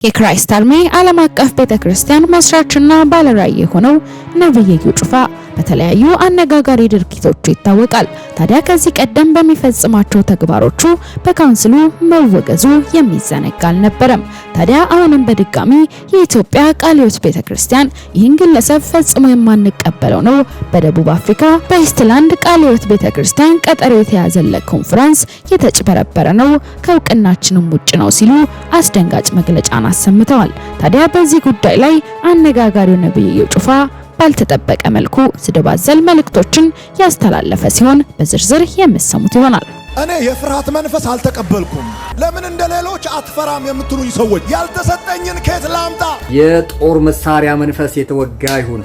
የክራይስት አርሚ ዓለም አቀፍ ቤተክርስቲያን መስራችና ባለራዕይ የሆነው ነብዩ ጩፋ በተለያዩ አነጋጋሪ ድርጊቶቹ ይታወቃል። ታዲያ ከዚህ ቀደም በሚፈጽማቸው ተግባሮቹ በካውንስሉ መወገዙ የሚዘነጋ አልነበረም። ታዲያ አሁንም በድጋሚ የኢትዮጵያ ቃለ ሕይወት ቤተክርስቲያን ይህን ግለሰብ ፈጽሞ የማንቀበለው ነው፣ በደቡብ አፍሪካ በኢስትላንድ ቃለ ሕይወት ቤተክርስቲያን ቀጠሮ የተያዘለት ኮንፈረንስ የተጭበረበረ ነው፣ ከእውቅናችንም ውጭ ነው ሲሉ አስደንጋጭ መግለጫን አሰምተዋል። ታዲያ በዚህ ጉዳይ ላይ አነጋጋሪው ነብዩ ጩፋ ባልተጠበቀ መልኩ ስድብ አዘል መልእክቶችን ያስተላለፈ ሲሆን በዝርዝር የምትሰሙት ይሆናል። እኔ የፍርሃት መንፈስ አልተቀበልኩም። ለምን እንደሌሎች አትፈራም የምትሉኝ ሰዎች ያልተሰጠኝን ከየት ላምጣ? የጦር መሳሪያ መንፈስ የተወጋ ይሁን።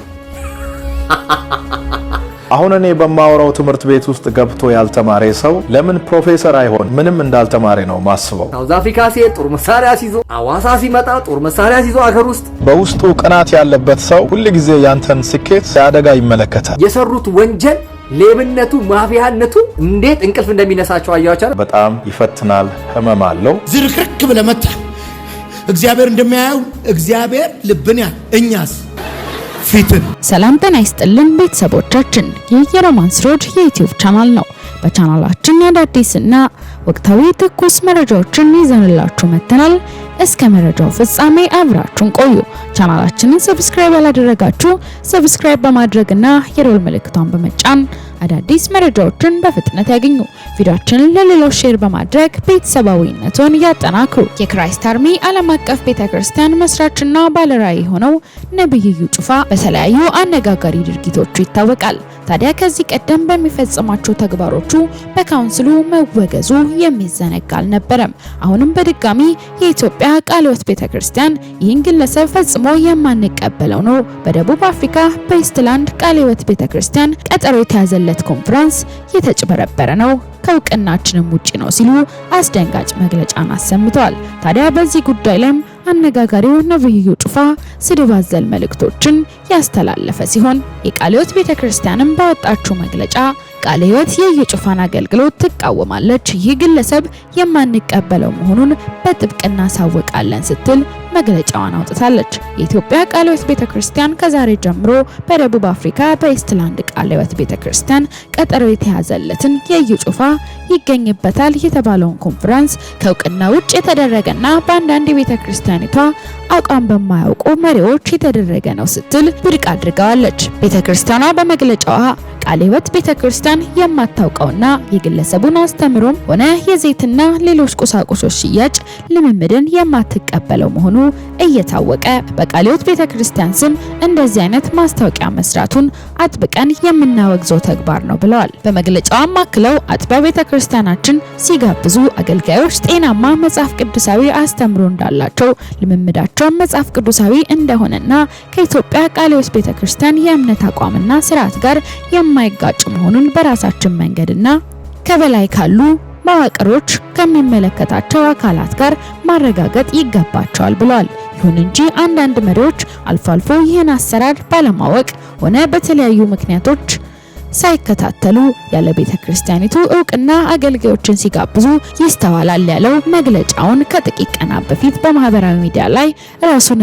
አሁን እኔ በማወራው ትምህርት ቤት ውስጥ ገብቶ ያልተማረ ሰው ለምን ፕሮፌሰር አይሆን? ምንም እንዳልተማረ ነው ማስበው። ሳውዝ አፍሪካ ሲሄድ ጦር መሳሪያ ሲዞ፣ አዋሳ ሲመጣ ጦር መሳሪያ ሲዞ አገር ውስጥ በውስጡ ቅናት ያለበት ሰው ሁሉ ጊዜ ያንተን ስኬት ሲያደጋ ይመለከታል። የሰሩት ወንጀል ሌብነቱ ማፊያነቱ እንዴት እንቅልፍ እንደሚነሳቸው አያቻለ። በጣም ይፈትናል፣ ህመም አለው። ዝርክርክ ብለመጣ እግዚአብሔር እንደሚያየው እግዚአብሔር ልብን ያ እኛስ ፊትን። ሰላም ጤና ይስጥልን ቤተሰቦቻችን፣ ይህ የሮማንስ ሮድ የዩቲዩብ ቻናል ነው። በቻናላችን አዳዲስና ወቅታዊ ትኩስ መረጃዎችን ይዘንላችሁ መጥተናል። እስከ መረጃው ፍጻሜ አብራችሁን ቆዩ። ቻናላችንን ሰብስክራይብ ያላደረጋችሁ ሰብስክራይብ በማድረግና የደወል ምልክቷን በመጫን አዳዲስ መረጃዎችን በፍጥነት ያገኙ። ቪዲዮአችንን ለሌሎች ሼር በማድረግ ቤተሰባዊነቱን ያጠናክሩ። የክራይስት አርሚ ዓለም አቀፍ ቤተክርስቲያን መስራችና ባለራዕይ ሆነው ነብዩ ጩፋ በተለያዩ አነጋጋሪ ድርጊቶቹ ይታወቃል። ታዲያ ከዚህ ቀደም በሚፈጽማቸው ተግባሮቹ በካውንስሉ መወገዙ የሚዘነጋ አልነበረም። አሁንም በድጋሚ የኢትዮጵያ ቃለ ሕይወት ቤተክርስቲያን ይህን ግለሰብ ፈጽሞ የማንቀበለው ነው፣ በደቡብ አፍሪካ በኢስትላንድ ቃለ ሕይወት ቤተክርስቲያን ቀጠሮ የተያዘለት ኮንፈረንስ የተጭበረበረ ነው፣ ከእውቅናችንም ውጪ ነው ሲሉ አስደንጋጭ መግለጫን አሰምተዋል። ታዲያ በዚህ ጉዳይ ላይም አነጋጋሪው ነብዩ ጩፋ ስድብ አዘል መልእክቶችን ያስተላለፈ ሲሆን የቃለ ሕይወት ቤተክርስቲያንም ባወጣችው መግለጫ ቃለ ሕይወት የጩፋን አገልግሎት ትቃወማለች፣ ይህ ግለሰብ የማንቀበለው መሆኑን በጥብቅ እናሳውቃለን ስትል መግለጫዋን አውጥታለች። የኢትዮጵያ ቃለ ሕይወት ቤተክርስቲያን ከዛሬ ጀምሮ በደቡብ አፍሪካ በኢስትላንድ ቃለ ሕይወት ቤተክርስቲያን ቀጠሮ የተያዘለትን ጩፋ ይገኝበታል የተባለውን ኮንፈረንስ ከእውቅና ውጭ የተደረገና በአንዳንድ የቤተክርስቲያኒቷ አቋም በማያውቁ መሪዎች የተደረገ ነው ስትል ውድቅ አድርጋለች። ቤተክርስቲያኗ በመግለጫዋ ቃለ ሕይወት ቤተክርስቲያን የማታውቀውና የግለሰቡን አስተምሮም ሆነ የዘይትና ሌሎች ቁሳቁሶች ሽያጭ ልምምድን የማትቀበለው መሆኑ እየታወቀ በቃለ ሕይወት ቤተክርስቲያን ስም እንደዚህ አይነት ማስታወቂያ መስራቱን አጥብቀን የምናወግዘው ተግባር ነው ብለዋል። በመግለጫውም አክለው አጥቢያ ቤተክርስቲያናችን ሲጋብዙ አገልጋዮች ጤናማ መጽሐፍ ቅዱሳዊ አስተምሮ እንዳላቸው ልምምዳቸው መጽሐፍ ቅዱሳዊ እንደሆነና ከኢትዮጵያ ቃለ ሕይወት ቤተክርስቲያን የእምነት አቋምና ስርዓት ጋር የማይጋጭ መሆኑን በራሳችን መንገድና ከበላይ ካሉ መዋቅሮች ከሚመለከታቸው አካላት ጋር ማረጋገጥ ይገባቸዋል ብለዋል። ይሁን እንጂ አንዳንድ መሪዎች አልፎ አልፎ ይህን አሰራር ባለማወቅ ሆነ በተለያዩ ምክንያቶች ሳይከታተሉ ያለ ቤተክርስቲያኒቱ እውቅና አገልጋዮችን ሲጋብዙ ይስተዋላል ያለው መግለጫውን ከጥቂት ቀናት በፊት በማህበራዊ ሚዲያ ላይ ራሱን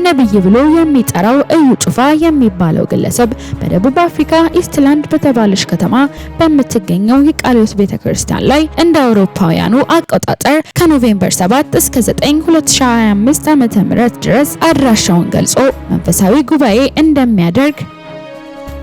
ነብይ ብሎ የሚጠራው ጩፋ የሚባለው ግለሰብ በደቡብ አፍሪካ ኢስትላንድ በተባለች ከተማ በምትገኘው የቃለ ሕይወት ቤተክርስቲያን ላይ እንደ አውሮፓውያኑ አቆጣጠር ከኖቬምበር 7 እስከ 9 2025 ዓ.ም ድረስ አድራሻውን ገልጾ መንፈሳዊ ጉባኤ እንደሚያደርግ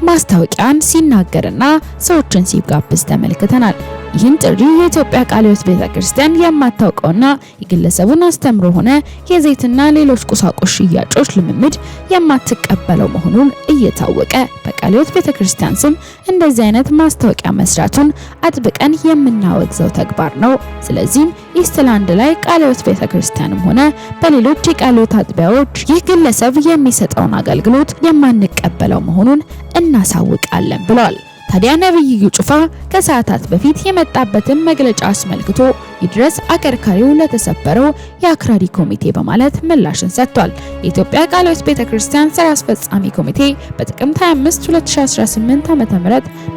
ማስታወቂያን ሲናገርና ሰዎችን ሲጋብዝ ተመልክተናል። ይህን ጥሪ የኢትዮጵያ ቃለ ሕይወት ቤተክርስቲያን የማታውቀውና የግለሰቡን አስተምሮ ሆነ የዘይትና ሌሎች ቁሳቁስ ሽያጮች ልምምድ የማትቀበለው መሆኑን እየታወቀ በቃለ ሕይወት ቤተክርስቲያን ስም እንደዚህ አይነት ማስታወቂያ መስራቱን አጥብቀን የምናወግዘው ተግባር ነው። ስለዚህም ኢስትላንድ ላይ ቃለ ሕይወት ቤተክርስቲያንም ሆነ በሌሎች የቃለ ሕይወት አጥቢያዎች ይህ ግለሰብ የሚሰጠውን አገልግሎት የማንቀበለው መሆኑን እናሳውቃለን ብለዋል። ታዲያ ነብዩ ጩፋ ከሰዓታት በፊት የመጣበትን መግለጫ አስመልክቶ ይድረስ አከርካሪው ለተሰበረው የአክራሪ ኮሚቴ በማለት ምላሽን ሰጥቷል። የኢትዮጵያ ቃለ ሕይወት ቤተክርስቲያን ስራ አስፈጻሚ ኮሚቴ በጥቅምት 25 2018 ዓ.ም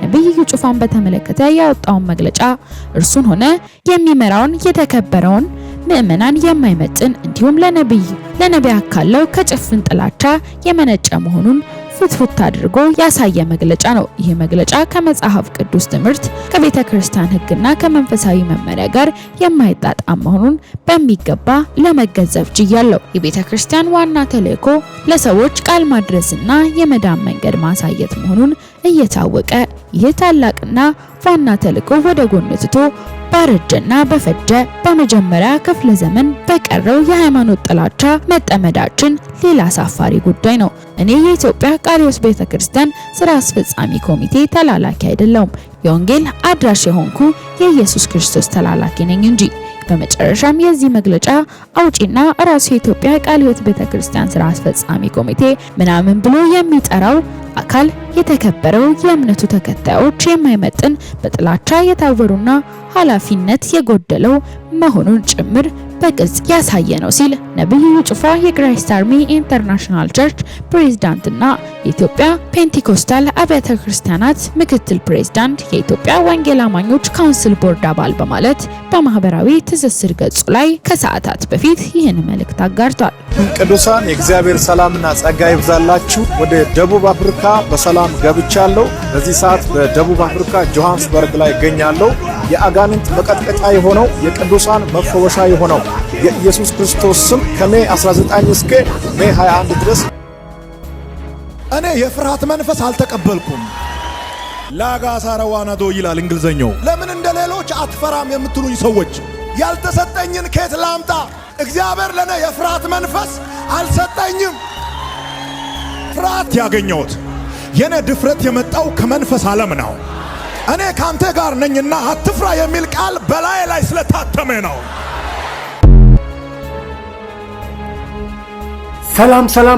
ነብዩ ጩፋን በተመለከተ ያወጣውን መግለጫ እርሱን ሆነ የሚመራውን የተከበረውን ምዕመናን የማይመጥን እንዲሁም ለነቢያት ካለው ከጭፍን ጥላቻ የመነጨ መሆኑን ፍትፍት አድርጎ ያሳየ መግለጫ ነው። ይህ መግለጫ ከመጽሐፍ ቅዱስ ትምህርት ከቤተ ክርስቲያን ሕግና ከመንፈሳዊ መመሪያ ጋር የማይጣጣም መሆኑን በሚገባ ለመገንዘብ ችያለሁ። የቤተ ክርስቲያን ዋና ተልእኮ ለሰዎች ቃል ማድረስና የመዳን መንገድ ማሳየት መሆኑን እየታወቀ ይህ ታላቅና ዋና ተልእኮ ወደ ጎን ትቶ ባረጀና በፈጀ በመጀመሪያ ክፍለ ዘመን በቀረው የሃይማኖት ጥላቻ መጠመዳችን ሌላ አሳፋሪ ጉዳይ ነው። እኔ የኢትዮጵያ ቃለ ሕይወት ቤተክርስቲያን ስራ አስፈጻሚ ኮሚቴ ተላላኪ አይደለሁም። የወንጌል አድራሽ የሆንኩ የኢየሱስ ክርስቶስ ተላላኪ ነኝ እንጂ። በመጨረሻም የዚህ መግለጫ አውጪና ራሱ የኢትዮጵያ ቃለ ሕይወት ቤተክርስቲያን ስራ አስፈጻሚ ኮሚቴ ምናምን ብሎ የሚጠራው አካል የተከበረው የእምነቱ ተከታዮች የማይመጥን በጥላቻ የታወሩና ኃላፊነት የጎደለው መሆኑን ጭምር በግልጽ ያሳየ ነው ሲል ነብዩ ጩፋ የክራይስት አርሚ ኢንተርናሽናል ቸርች ፕሬዝዳንትና የኢትዮጵያ ፔንቲኮስታል አብያተ ክርስቲያናት ምክትል ፕሬዝዳንት የኢትዮጵያ ወንጌል አማኞች ካውንስል ቦርድ አባል በማለት በማህበራዊ ትስስር ገጹ ላይ ከሰዓታት በፊት ይህን መልእክት አጋርቷል። ቅዱሳን የእግዚአብሔር ሰላምና ጸጋ ይብዛላችሁ። ወደ ደቡብ አፍሪካ በሰላም ገብቻለሁ። በዚህ ሰዓት በደቡብ አፍሪካ ጆሃንስበርግ ላይ እገኛለሁ። የአጋንንት መቀጥቀጫ የሆነው የቅዱሳን መፈወሻ የሆነው የኢየሱስ ክርስቶስ ስም ከሜይ 19 እስከ ሜይ 21 ድረስ እኔ የፍርሃት መንፈስ አልተቀበልኩም። ላጋሳረዋናዶ ይላል እንግሊዘኛው። ለምን እንደ ሌሎች አትፈራም የምትሉኝ ሰዎች ያልተሰጠኝን ከየት ላምጣ? እግዚአብሔር ለኔ የፍርሃት መንፈስ አልሰጠኝም። ፍርሃት ያገኘሁት የኔ ድፍረት የመጣው ከመንፈስ ዓለም ነው። እኔ ካንተ ጋር ነኝና አትፍራ የሚል ቃል በላይ ላይ ስለታተመ ነው።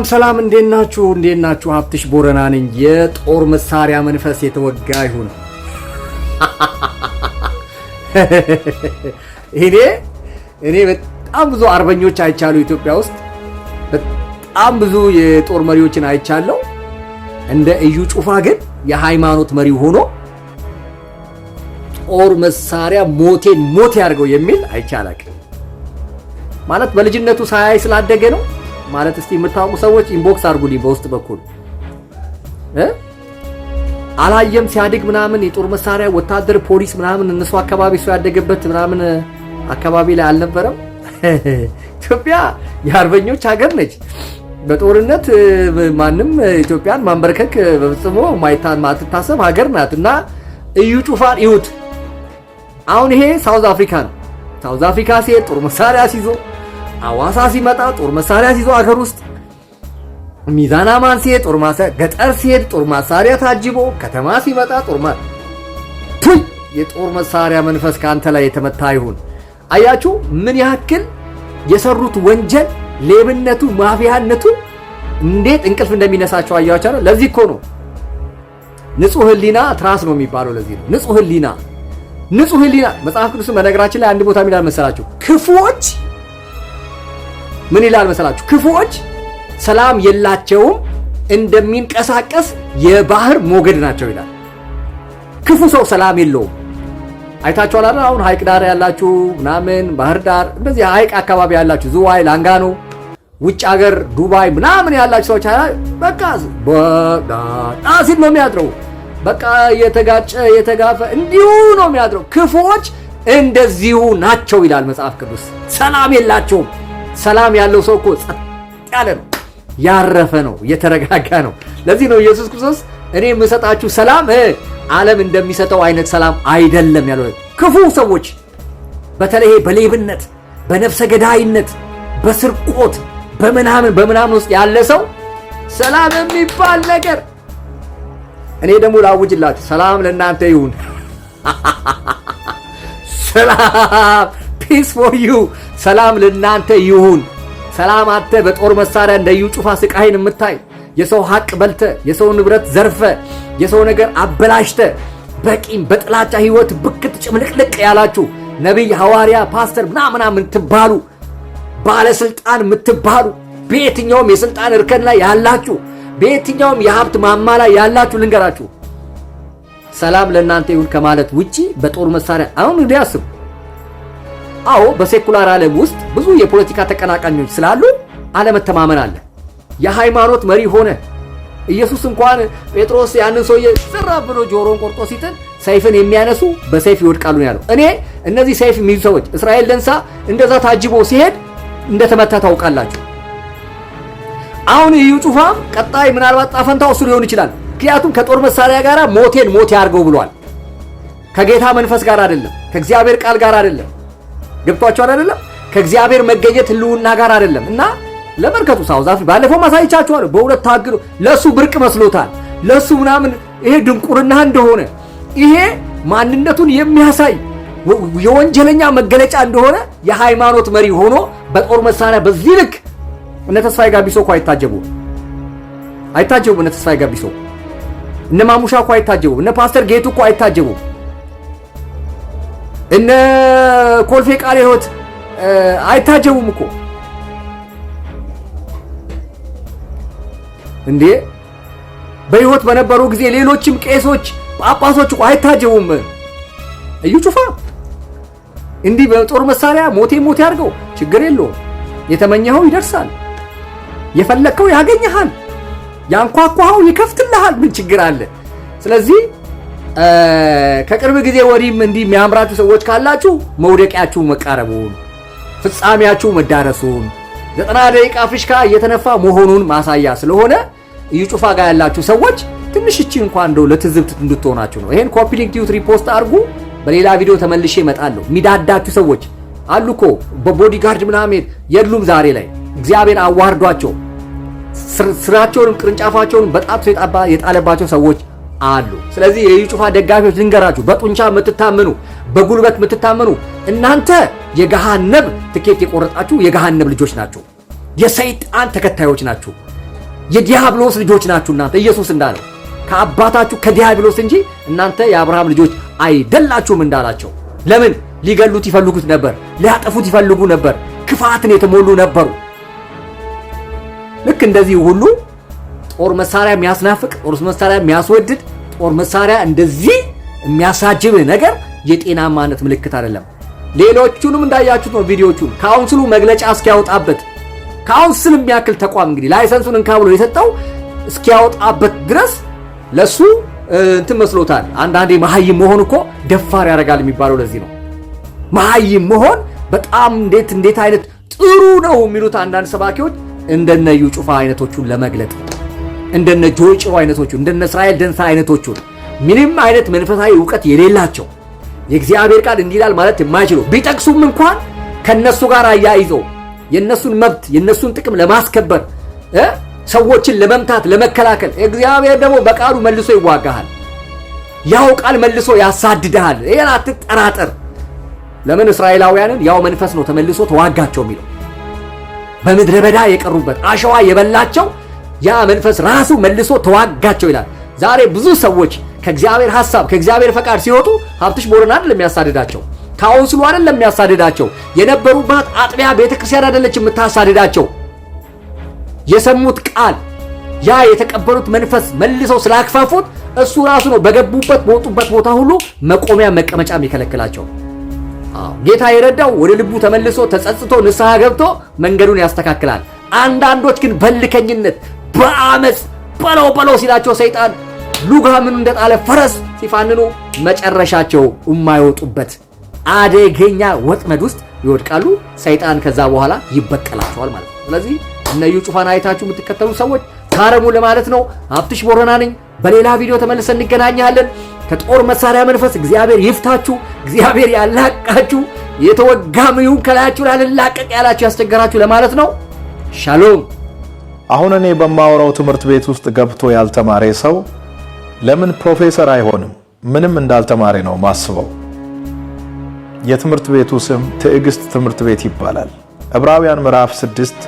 ሰላም እንዴት ናችሁ? ሀብትሽ ቦረና ነኝ። የጦር መሳሪያ መንፈስ የተወጋ ይሁን። እኔ በጣም ብዙ አርበኞች አይቻለሁ ኢትዮጵያ ውስጥ። በጣም ብዙ የጦር መሪዎችን አይቻለሁ። እንደ እዩ ጩፋ ግን የሃይማኖት መሪ ሆኖ ጦር መሳሪያ ሞቴ ያርገው የሚል አይቻላክ ማለት በልጅነቱ ሳያይ ስላደገ ነው ማለት። እስቲ የምታውቁ ሰዎች ኢንቦክስ አድርጉልኝ በውስጥ በኩል አላየም ሲያድግ ምናምን የጦር መሳሪያ ወታደር ፖሊስ ምናምን እነሱ አካባቢ እሱ ያደገበት ምናምን አካባቢ ላይ አልነበረም። ኢትዮጵያ የአርበኞች ሀገር ነች። በጦርነት ማንም ኢትዮጵያን ማንበርከክ በፍጹም ማትታሰብ ሀገር ናትና እዩ ጩፋን ይሁት። አሁን ይሄ ሳውዝ አፍሪካ ነው። ሳውዝ አፍሪካ ሲሄድ ጦር መሳሪያ ሲይዞ፣ አዋሳ ሲመጣ ጦር መሳሪያ ሲይዞ አገር ውስጥ ሚዛን አማን ሲሄድ ጦር መሳሪያ፣ ገጠር ሲሄድ ጦር መሳሪያ ታጅቦ፣ ከተማ ሲመጣ የጦር መሳሪያ መንፈስ ካንተ ላይ የተመታ ይሁን። አያችሁ ምን ያክል የሰሩት ወንጀል ሌብነቱ ማፊያነቱ እንዴት እንቅልፍ እንደሚነሳቸው አያችሁ። ለዚህ እኮ ነው ንጹህ ህሊና ትራስ ነው የሚባለው። ለዚህ ነው ንጹህ ህሊና መጽሐፍ ቅዱስ በነገራችን ላይ አንድ ቦታ ምን ይላል መሰላችሁ? ክፉዎች ምን ይላል መሰላችሁ? ክፉዎች ሰላም የላቸውም እንደሚንቀሳቀስ የባህር ሞገድ ናቸው ይላል። ክፉ ሰው ሰላም የለውም። አይታችኋል አይደል? አሁን ሀይቅ ዳር ያላችሁ ምናምን ባህር ዳር እንደዚህ ሀይቅ አካባቢ ያላችሁ ዝዋይ፣ ላንጋኖ፣ ውጭ ሀገር ዱባይ ምናምን ያላችሁ ሰዎች በቃ ሲል ነው የሚያድረው። በቃ የተጋፈ እንዲሁ ነው የሚያድረው። ክፉዎች እንደዚሁ ናቸው ይላል መጽሐፍ ቅዱስ። ሰላም የላቸውም። ሰላም ያለው ሰው እኮ ጸጥ ያለ ነው፣ ያረፈ ነው፣ የተረጋጋ ነው። ለዚህ ነው ኢየሱስ ክርስቶስ እኔ የምሰጣችሁ ሰላም ዓለም እንደሚሰጠው አይነት ሰላም አይደለም ያለው። ክፉ ሰዎች በተለይ በሌብነት፣ በነፍሰ ገዳይነት፣ በስርቆት፣ በምናምን ውስጥ ያለ ሰው ሰላም የሚባል ነገር እኔ ደግሞ ላውጅላችሁ፣ ሰላም ለእናንተ ይሁን። ሰላም ፒስ ፎር ዩ፣ ሰላም ለእናንተ ይሁን። ሰላም አተ በጦር መሳሪያ እንደ እዩ ጩፋ ስቃይን የምታይ የሰው ሀቅ በልተ፣ የሰው ንብረት ዘርፈ፣ የሰው ነገር አበላሽተ፣ በቂም በጥላቻ ህይወት ብክት ጭምልቅልቅ ያላችሁ ነብይ፣ ሐዋርያ፣ ፓስተር ምናምን የምትባሉ ባለስልጣን የምትባሉ በየትኛውም የስልጣን እርከን ላይ ያላችሁ በየትኛውም የሀብት ማማ ላይ ያላችሁ ልንገራችሁ፣ ሰላም ለእናንተ ይሁን ከማለት ውጪ በጦር መሳሪያ አሁን እንዲያስቡ አዎ በሴኩላር ዓለም ውስጥ ብዙ የፖለቲካ ተቀናቃኞች ስላሉ አለመተማመን አለ። የሃይማኖት መሪ ሆነ ኢየሱስ እንኳን ጴጥሮስ ያንን ሰውዬ ዝራ ብሎ ጆሮን ቆርጦ ሲጥል ሰይፍን የሚያነሱ በሰይፍ ይወድቃሉ ነው ያለው። እኔ እነዚህ ሰይፍ የሚይዙ ሰዎች እስራኤል ደንሳ እንደዛ ታጅቦ ሲሄድ እንደተመታ ታውቃላችሁ። አሁን እዩ ጩፋም ቀጣይ ምናልባት ጣፈንታው እሱ ሊሆን ይችላል። ምክንያቱም ከጦር መሳሪያ ጋር ሞቴን ሞት ያርገው ብሏል። ከጌታ መንፈስ ጋር አይደለም፣ ከእግዚአብሔር ቃል ጋር አይደለም። ገብቷችኋል አይደለም? ከእግዚአብሔር መገኘት ህልውና ጋር አይደለም። እና ለመርከቱ ሳውዝ አፍሪካ ባለፈው ማሳይቻችኋለሁ። በሁለት ታግሎ ለሱ ብርቅ መስሎታል። ለሱ ምናምን ይሄ ድንቁርና እንደሆነ ይሄ ማንነቱን የሚያሳይ የወንጀለኛ መገለጫ እንደሆነ የሃይማኖት መሪ ሆኖ በጦር መሳሪያ በዚህ ልክ እነ ተስፋዬ ጋቢሶ እኮ አይታጀቡም። እነ ተስፋዬ ጋቢሶ እነ ማሙሻ እኮ አይታጀቡም። እነ ፓስተር ጌቱ እኮ አይታጀቡም። እነ ኮልፌ ቃለ ሕይወት አይታጀቡም እኮ እንዴ! በሕይወት በነበሩ ጊዜ ሌሎችም ቄሶች ጳጳሶች እኮ አይታጀቡም። እዩ ጩፋ እንዲህ በጦር መሳሪያ ሞቴ ያርገው ችግር የለውም። የተመኘኸው ይደርሳል። የፈለከው ያገኘሃል። ያንኳኳኸው ይከፍትልሃል። ምን ችግር አለ? ስለዚህ ከቅርብ ጊዜ ወዲህም እንዲህ የሚያምራችሁ ሰዎች ካላችሁ መውደቂያችሁ መቃረቡን፣ ፍጻሜያችሁ መዳረሱን 90 ደቂቃ ፍሽካ እየተነፋ መሆኑን ማሳያ ስለሆነ እዩ ጩፋ ጋር ያላችሁ ሰዎች ትንሽ እቺ እንኳን እንደው ለትዝብት እንድትሆናችሁ ነው። ይሄን ኮፒ ሊንክ ቲዩት ሪፖስት አድርጉ። በሌላ ቪዲዮ ተመልሼ እመጣለሁ። ሚዳዳችሁ ሰዎች አሉኮ በቦዲጋርድ ምናምን የሉም ዛሬ ላይ እግዚአብሔር አዋርዷቸው ስራቸውን ቅርንጫፋቸውን በጣም የጣለባቸው ሰዎች አሉ። ስለዚህ የዩ ጩፋ ደጋፊዎች ልንገራችሁ፣ በጡንቻ የምትታመኑ በጉልበት የምትታመኑ እናንተ የገሃነብ ትኬት የቆረጣችሁ የገሃነብ ልጆች ናችሁ። የሰይጣን ተከታዮች ናችሁ። የዲያብሎስ ልጆች ናችሁ። እናንተ ኢየሱስ እንዳለው ከአባታችሁ ከዲያብሎስ እንጂ እናንተ የአብርሃም ልጆች አይደላችሁም እንዳላቸው። ለምን ሊገሉት ይፈልጉት ነበር፣ ሊያጠፉት ይፈልጉ ነበር፣ ክፋትን የተሞሉ ነበሩ። ልክ እንደዚህ ሁሉ ጦር መሳሪያ የሚያስናፍቅ፣ ጦር መሳሪያ የሚያስወድድ፣ ጦር መሳሪያ እንደዚህ የሚያሳጅብ ነገር የጤናማነት ምልክት አይደለም። ሌሎቹንም እንዳያችሁት ነው ቪዲዮቹን ካውንስሉ መግለጫ እስኪያወጣበት ካውንስል የሚያክል ተቋም እንግዲህ ላይሰንሱን እንካ ብሎ የሰጠው እስኪያወጣበት ድረስ ለሱ እንትን መስሎታል። አንዳንዴ መሀይም መሆን እኮ ደፋር ያደርጋል የሚባለው ለዚህ ነው። መሀይም መሆን በጣም እንዴት አይነት ጥሩ ነው የሚሉት አንዳንድ ሰባኪዎች እንደነ እዩ ጩፋ አይነቶቹን ለመግለጥ እንደነ ጆይ ጭሮ አይነቶቹን እንደነ እስራኤል ደንሳ አይነቶቹን ምንም አይነት መንፈሳዊ ዕውቀት የሌላቸው የእግዚአብሔር ቃል እንዲላል ማለት የማይችሉ ቢጠቅሱም እንኳን ከነሱ ጋር አያይዘው የነሱን መብት የነሱን ጥቅም ለማስከበር ሰዎችን ለመምታት ለመከላከል እግዚአብሔር ደግሞ በቃሉ መልሶ ይዋጋሃል። ያው ቃል መልሶ ያሳድድሃል። ይሄን አትጠራጠር። ለምን እስራኤላውያንን ያው መንፈስ ነው ተመልሶ ተዋጋቸው የሚለው በምድረ በዳ የቀሩበት አሸዋ የበላቸው ያ መንፈስ ራሱ መልሶ ተዋጋቸው ይላል። ዛሬ ብዙ ሰዎች ከእግዚአብሔር ሐሳብ ከእግዚአብሔር ፈቃድ ሲወጡ ሀብትሽ ቦረና አይደለም የሚያሳድዳቸው፣ ካውንስሉ አይደለም የሚያሳድዳቸው፣ የነበሩባት አጥቢያ ቤተክርስቲያን አይደለች የምታሳድዳቸው። የሰሙት ቃል ያ የተቀበሉት መንፈስ መልሰው ስላክፋፉት እሱ ራሱ ነው በገቡበት በወጡበት ቦታ ሁሉ መቆሚያ መቀመጫ የሚከለክላቸው። ጌታ የረዳው ወደ ልቡ ተመልሶ ተጸጽቶ ንስሐ ገብቶ መንገዱን ያስተካክላል። አንዳንዶች ግን በልከኝነት በአመጽ በለው ሲላቸው ሰይጣን ሉጋምን እንደጣለ ፈረስ ሲፋንኑ መጨረሻቸው የማይወጡበት አደገኛ ወጥመድ ውስጥ ይወድቃሉ። ሰይጣን ከዛ በኋላ ይበቀላቸዋል ማለት ነው። ስለዚህ እነ እዩ ጩፋን አይታችሁ የምትከተሉ ሰዎች ታረሙ ለማለት ነው። ሀብትሽ ቦረና ነኝ። በሌላ ቪዲዮ ተመልሰን እንገናኛለን። ከጦር መሳሪያ መንፈስ እግዚአብሔር ይፍታችሁ፣ እግዚአብሔር ያላቃችሁ፣ የተወጋሚው ከላያችሁ ላልላቀቅ ያላችሁ ያስቸገራችሁ ለማለት ነው። ሻሎም። አሁን እኔ በማወራው ትምህርት ቤት ውስጥ ገብቶ ያልተማረ ሰው ለምን ፕሮፌሰር አይሆንም? ምንም እንዳልተማረ ነው ማስበው። የትምህርት ቤቱ ስም ትዕግስት ትምህርት ቤት ይባላል። ዕብራውያን ምዕራፍ 6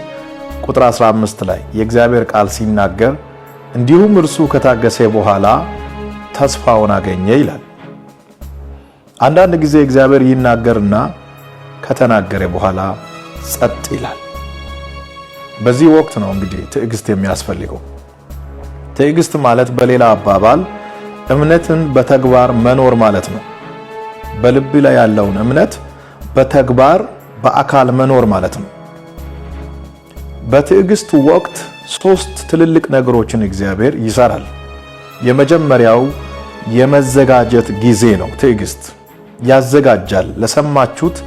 ቁጥር 15 ላይ የእግዚአብሔር ቃል ሲናገር እንዲሁም እርሱ ከታገሰ በኋላ ተስፋውን አገኘ ይላል። አንዳንድ ጊዜ እግዚአብሔር ይናገርና ከተናገረ በኋላ ጸጥ ይላል። በዚህ ወቅት ነው እንግዲህ ትዕግስት የሚያስፈልገው። ትዕግስት ማለት በሌላ አባባል እምነትን በተግባር መኖር ማለት ነው። በልብ ላይ ያለውን እምነት በተግባር በአካል መኖር ማለት ነው። በትዕግስት ወቅት 3 ትልልቅ ነገሮችን እግዚአብሔር ይሰራል። የመጀመሪያው የመዘጋጀት ጊዜ ነው። ትዕግስት ያዘጋጃል። ለሰማችሁት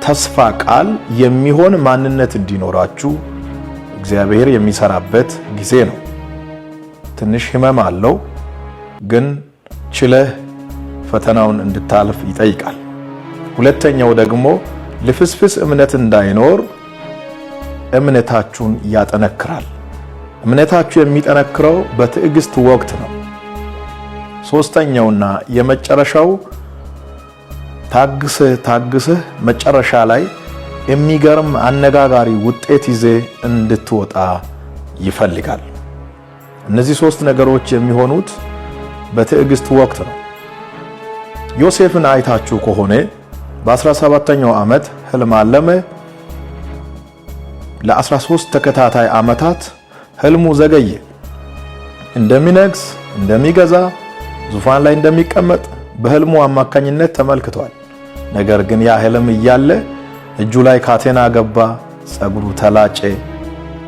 ተስፋ ቃል የሚሆን ማንነት እንዲኖራችሁ እግዚአብሔር የሚሰራበት ጊዜ ነው። ትንሽ ህመም አለው፣ ግን ችለህ ፈተናውን እንድታልፍ ይጠይቃል። ሁለተኛው ደግሞ ልፍስፍስ እምነት እንዳይኖር እምነታችሁን ያጠነክራል። እምነታችሁ የሚጠነክረው በትዕግስት ወቅት ነው። ሶስተኛውና የመጨረሻው ታግስህ መጨረሻ ላይ የሚገርም አነጋጋሪ ውጤት ይዘህ እንድትወጣ ይፈልጋል። እነዚህ 3 ነገሮች የሚሆኑት በትዕግስት ወቅት ነው። ዮሴፍን አይታችሁ ከሆነ በ17ኛው ዓመት ህልም አለመ። ለ13 ተከታታይ ዓመታት ህልሙ ዘገየ። እንደሚነግስ፣ እንደሚገዛ፣ ዙፋን ላይ እንደሚቀመጥ በህልሙ አማካኝነት ተመልክቷል። ነገር ግን ያ ህልም እያለ እጁ ላይ ካቴና ገባ፣ ጸጉሩ ተላጨ፣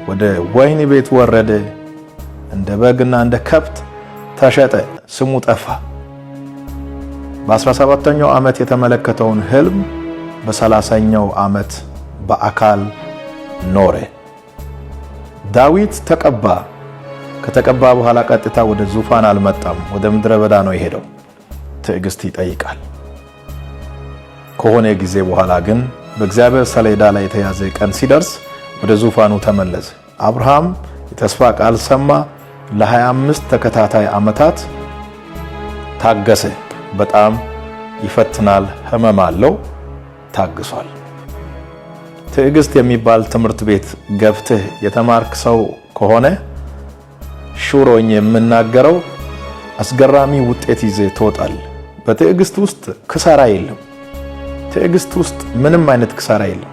ወደ ወህኒ ቤት ወረደ፣ እንደ በግና እንደ ከብት ተሸጠ፣ ስሙ ጠፋ። በ17ኛው ዓመት የተመለከተውን ህልም በ30ኛው ዓመት በአካል ኖረ። ዳዊት ተቀባ። ከተቀባ በኋላ ቀጥታ ወደ ዙፋን አልመጣም፣ ወደ ምድረ በዳ ነው የሄደው። ትዕግስት ይጠይቃል። ከሆነ ጊዜ በኋላ ግን በእግዚአብሔር ሰሌዳ ላይ የተያዘ ቀን ሲደርስ ወደ ዙፋኑ ተመለሰ። አብርሃም የተስፋ ቃል ሰማ። ለ25 ተከታታይ ዓመታት ታገሰ። በጣም ይፈትናል፣ ህመም አለው፣ ታግሷል። ትዕግስት የሚባል ትምህርት ቤት ገብተህ የተማርክ ሰው ከሆነ ሹሮኝ የምናገረው አስገራሚ ውጤት ይዘህ ትወጣለህ። በትዕግስት ውስጥ ክሳራ የለም። ትዕግስት ውስጥ ምንም አይነት ክሳራ የለም።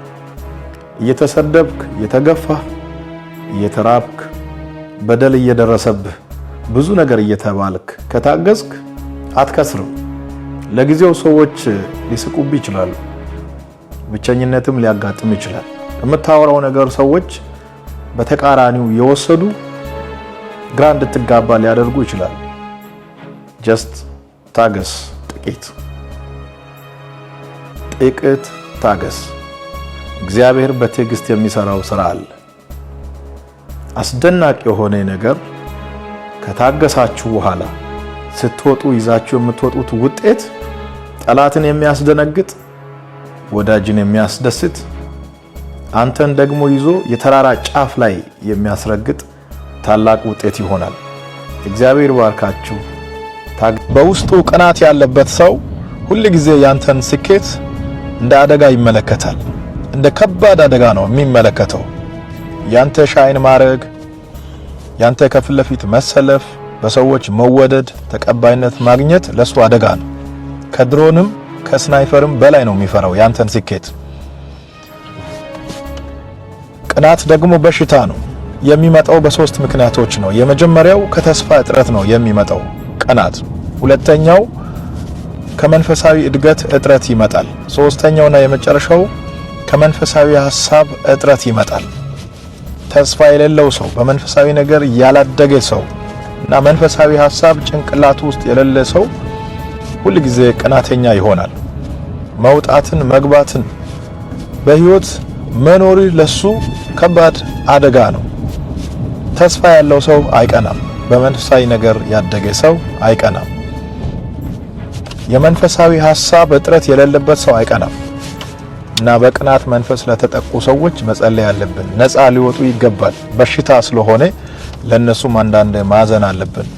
እየተሰደብክ፣ እየተገፋህ፣ እየተራብክ፣ በደል እየደረሰብህ፣ ብዙ ነገር እየተባልክ ከታገዝክ አትከስርም። ለጊዜው ሰዎች ሊስቁብህ ይችላሉ። ብቸኝነትም ሊያጋጥም ይችላል። የምታወራው ነገር ሰዎች በተቃራኒው የወሰዱ ግራ እንድትጋባ ሊያደርጉ ይችላል። ጀስት ታገስ። ጥቂት ታገስ። እግዚአብሔር በትዕግስት የሚሰራው ስራ አለ። አስደናቂ የሆነ ነገር ከታገሳችሁ በኋላ ስትወጡ ይዛችሁ የምትወጡት ውጤት ጠላትን የሚያስደነግጥ፣ ወዳጅን የሚያስደስት፣ አንተን ደግሞ ይዞ የተራራ ጫፍ ላይ የሚያስረግጥ ታላቅ ውጤት ይሆናል። እግዚአብሔር ባርካችሁ። በውስጡ ቅናት ያለበት ሰው ሁል ጊዜ ያንተን ስኬት እንደ አደጋ ይመለከታል። እንደ ከባድ አደጋ ነው የሚመለከተው። ያንተ ሻይን ማድረግ፣ ያንተ ከፊት ለፊት መሰለፍ፣ በሰዎች መወደድ፣ ተቀባይነት ማግኘት ለሱ አደጋ ነው። ከድሮንም ከስናይፐርም በላይ ነው የሚፈራው ያንተን ስኬት። ቅናት ደግሞ በሽታ ነው። የሚመጣው በ3 ምክንያቶች ነው። የመጀመሪያው ከተስፋ እጥረት ነው የሚመጣው ቅናት። ሁለተኛው ከመንፈሳዊ እድገት እጥረት ይመጣል። ሶስተኛውና የመጨረሻው ከመንፈሳዊ ሐሳብ እጥረት ይመጣል። ተስፋ የሌለው ሰው፣ በመንፈሳዊ ነገር ያላደገ ሰው እና መንፈሳዊ ሐሳብ ጭንቅላቱ ውስጥ የሌለ ሰው ሁል ጊዜ ቅናተኛ ይሆናል። መውጣትን መግባትን በህይወት መኖር ለሱ ከባድ አደጋ ነው። ተስፋ ያለው ሰው አይቀናም። በመንፈሳዊ ነገር ያደገ ሰው አይቀናም። የመንፈሳዊ ሐሳብ እጥረት የሌለበት ሰው አይቀናም። እና በቅናት መንፈስ ለተጠቁ ሰዎች መጸለይ አለብን። ነፃ ሊወጡ ይገባል። በሽታ ስለሆነ ለነሱም አንዳንድ ማዘን አለብን።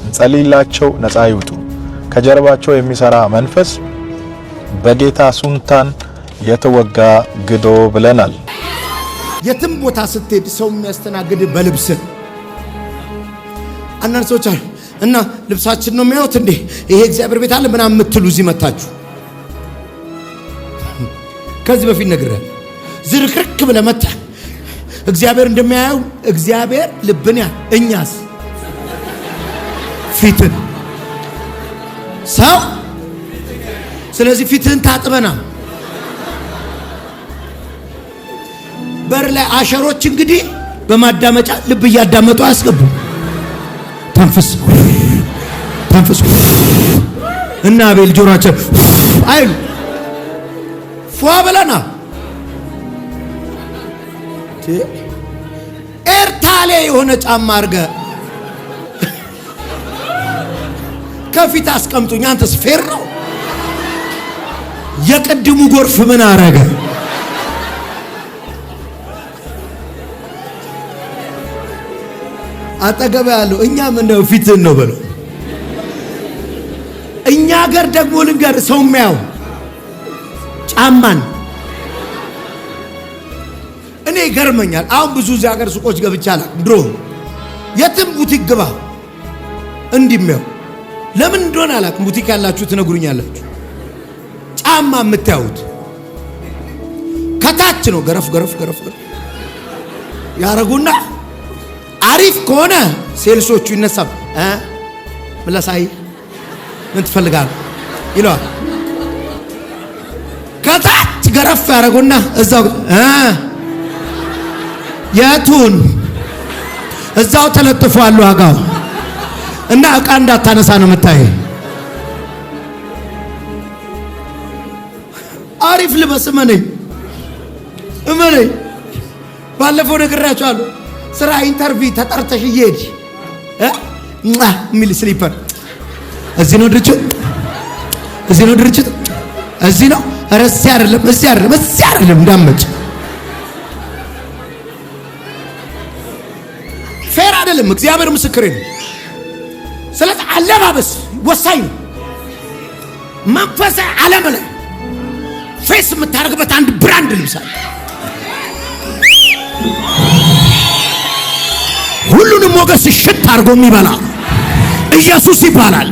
እንጸልይላቸው፣ ነፃ ይውጡ። ከጀርባቸው የሚሰራ መንፈስ በጌታ ሱንታን የተወጋ ግዶ ብለናል። የትም ቦታ ስትሄድ ሰው የሚያስተናግድ በልብስ አንዳንድ ሰዎች አሉ እና ልብሳችን ነው የሚያዩት እንዴ ይሄ እግዚአብሔር ቤት አለ ምናምን የምትሉ እዚህ መታችሁ ከዚህ በፊት ነግረን ዝርክርክ ብለህ መጣ እግዚአብሔር እንደሚያየው እግዚአብሔር ልብን ያ እኛስ ፊትን ሰው ስለዚህ ፊትን ታጥበና በር ላይ አሸሮች እንግዲህ በማዳመጫ ልብ እያዳመጡ አያስገቡ። ተንፍስ ተንፍስ እና አቤል ጆሮአቸው አይሉ ፏ በለና ኤርታሌ የሆነ ጫማ አርገ ከፊት አስቀምጡኝ። አንተስ ፌር ነው። የቅድሙ ጎርፍ ምን አረገ? አጠገብ ያለው እኛ ምን ነው ፊትን ነው በለው። እኛ ሀገር ደግሞ ልንገር ሰው የሚያው ጫማን እኔ ይገርመኛል። አሁን ብዙ እዚህ ሀገር ሱቆች ገብቻለሁ። ድሮ የትም ቡቲክ ግባ እንዲሚያው ለምን እንደሆነ አላውቅም። ቡቲክ ያላችሁ ትነግሩኛላችሁ። ጫማ የምታዩት ከታች ነው። ገረፍ ገረፍ ገረፍ ያረጉና አሪፍ ከሆነ ሴልሶቹ ይነሳብ ምን ላሳይ ምን ትፈልጋለህ ይለዋል። ከታች ገረፍ ያረጉና እዛው የቱን እዛው ተለጥፏል ዋጋው እና እቃ እንዳታነሳ ነው የምታይ። አሪፍ ልበስ እመነኝ። ባለፈው ነግራችኋለሁ። ስራ ኢንተርቪው ተጠርተሽ እየሄድሽ ሚል ስሊፐር እዚህ ነው ድርጅት እዚህ ነው እዚህ አይደለም እንዳመጭ ፌር አይደለም። እግዚአብሔር ምስክሬ ነው። ስለዚህ አለባበስ ወሳኝ ነው። መንፈሳዊ ዓለም ላይ ፌስ የምታደርግበት አንድ ብራንድ ልብስ አለ። ሁሉንም ሞገስ ሽት አድርጎ የሚበላ ኢየሱስ ይባላል።